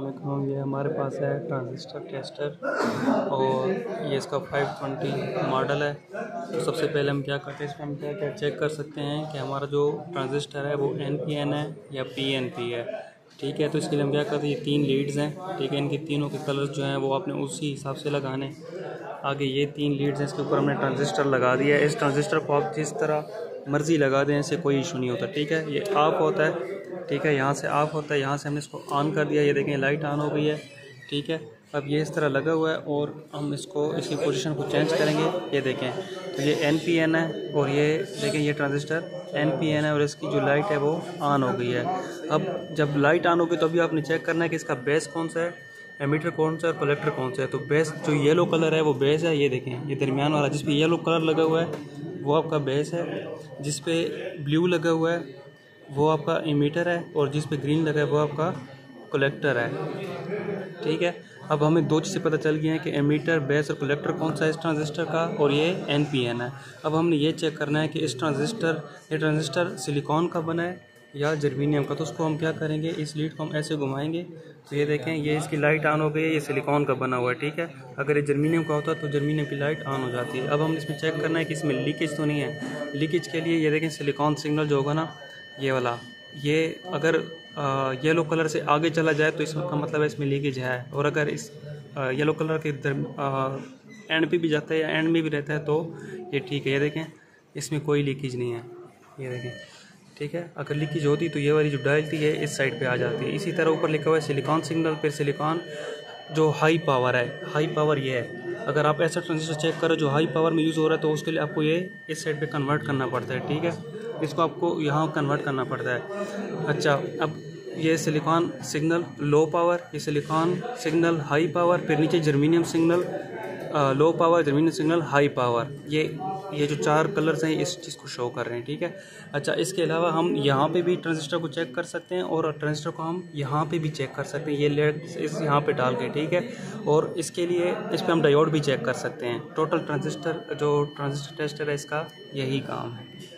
अस्सलाम, ये हमारे पास है ट्रांजिस्टर टेस्टर और ये इसका 520 मॉडल है। तो सबसे पहले हम क्या करते हैं, इसमें हम क्या क्या चेक कर सकते हैं कि हमारा जो ट्रांजिस्टर है वो NPN है या PNP है। ठीक है, तो इसके लिए हम क्या करते हैं, ये 3 लीड्स हैं। ठीक है, इनके तीनों के कलर्स जो हैं वो आपने उसी हिसाब से लगाने। आगे ये 3 लीड्स हैं, इसके ऊपर हमने ट्रांजिस्टर लगा दिया है। इस ट्रांजिस्टर को आप जिस तरह मर्ज़ी लगा दें, इससे कोई इशू नहीं होता। ठीक है, ये ऑफ होता है। ठीक है, यहाँ से ऑफ होता है, यहाँ से हमने इसको ऑन कर दिया। ये देखें लाइट ऑन हो गई है। ठीक है, अब ये इस तरह लगा हुआ है और हम इसको इसकी पोजीशन को चेंज करेंगे। ये देखें, तो ये NPN है और ये देखें ये ट्रांजिस्टर NPN है और इसकी जो लाइट है वो ऑन हो गई है। अब जब लाइट ऑन होगी तो अभी आपने चेक करना है कि इसका बेस कौन सा है, एमीटर कौन सा है और कलेक्टर कौन सा है। तो बेस जो येलो कलर है वो बेस है। ये देखें, ये दरमियान वाला जिस पे येलो कलर लगा हुआ है वो आपका बेस है, जिस पे ब्लू लगा हुआ है वो आपका एमीटर है और जिस पे ग्रीन लगा है वो आपका कलेक्टर है। ठीक है, अब हमें 2 चीज़ें पता चल गई हैं कि एमीटर, बेस और कलेक्टर कौन सा है इस ट्रांजिस्टर का, और ये NPN है। अब हमने ये चेक करना है कि ये ट्रांजिस्टर सिलिकॉन का बना है या जर्मीनियम का। तो उसको हम क्या करेंगे, इस लीड को हम ऐसे घुमाएंगे तो ये देखें ये इसकी लाइट ऑन हो गई है। ये सिलिकॉन का बना हुआ है। ठीक है, अगर ये जर्मीनियम का होता तो जर्मीनियम की लाइट ऑन हो जाती है। अब हम इसमें चेक करना है कि इसमें लीकेज तो नहीं है। लीकेज के लिए ये देखें सिलिकॉन सिग्नल जो होगा ना, ये वाला, ये अगर येलो कलर से आगे चला जाए तो इसका मतलब है इसमें लीकेज है, और अगर इस येलो कलर के एंड पे भी जाता है या एंड में भी रहता है तो ये ठीक है। ये देखें इसमें कोई लीकेज नहीं है। ये देखें, ठीक है, अगर लीकेज होती तो ये वाली जो डायल थी ये इस साइड पे आ जाती है। इसी तरह ऊपर लिखा हुआ है सिलिकॉन सिग्नल, फिर सिलिकॉन जो हाई पावर है, हाई पावर ये है। अगर आप ऐसा ट्रांजिस्टर चेक करो जो हाई पावर में यूज़ हो रहा है तो उसके लिए आपको ये इस साइड पे कन्वर्ट करना पड़ता है। ठीक है, इसको आपको यहाँ कन्वर्ट करना पड़ता है। अच्छा, अब ये सिलिकॉन सिग्नल लो पावर, ये सिलिकॉन सिग्नल हाई पावर, फिर नीचे germanium signal low power, germanium signal high power. ये जो 4 कलर्स हैं इस चीज़ को शो कर रहे हैं। ठीक है, अच्छा, इसके अलावा हम यहाँ पे भी ट्रांजिस्टर को चेक कर सकते हैं और ट्रांजिस्टर को हम यहाँ पे भी चेक कर सकते हैं, ये लेड इस यहाँ पे डाल के। ठीक है, और इसके लिए इस पर हम डायोड भी चेक कर सकते हैं। टोटल ट्रांजिस्टर जो ट्रांजिस्टर टेस्टर है इसका यही काम है।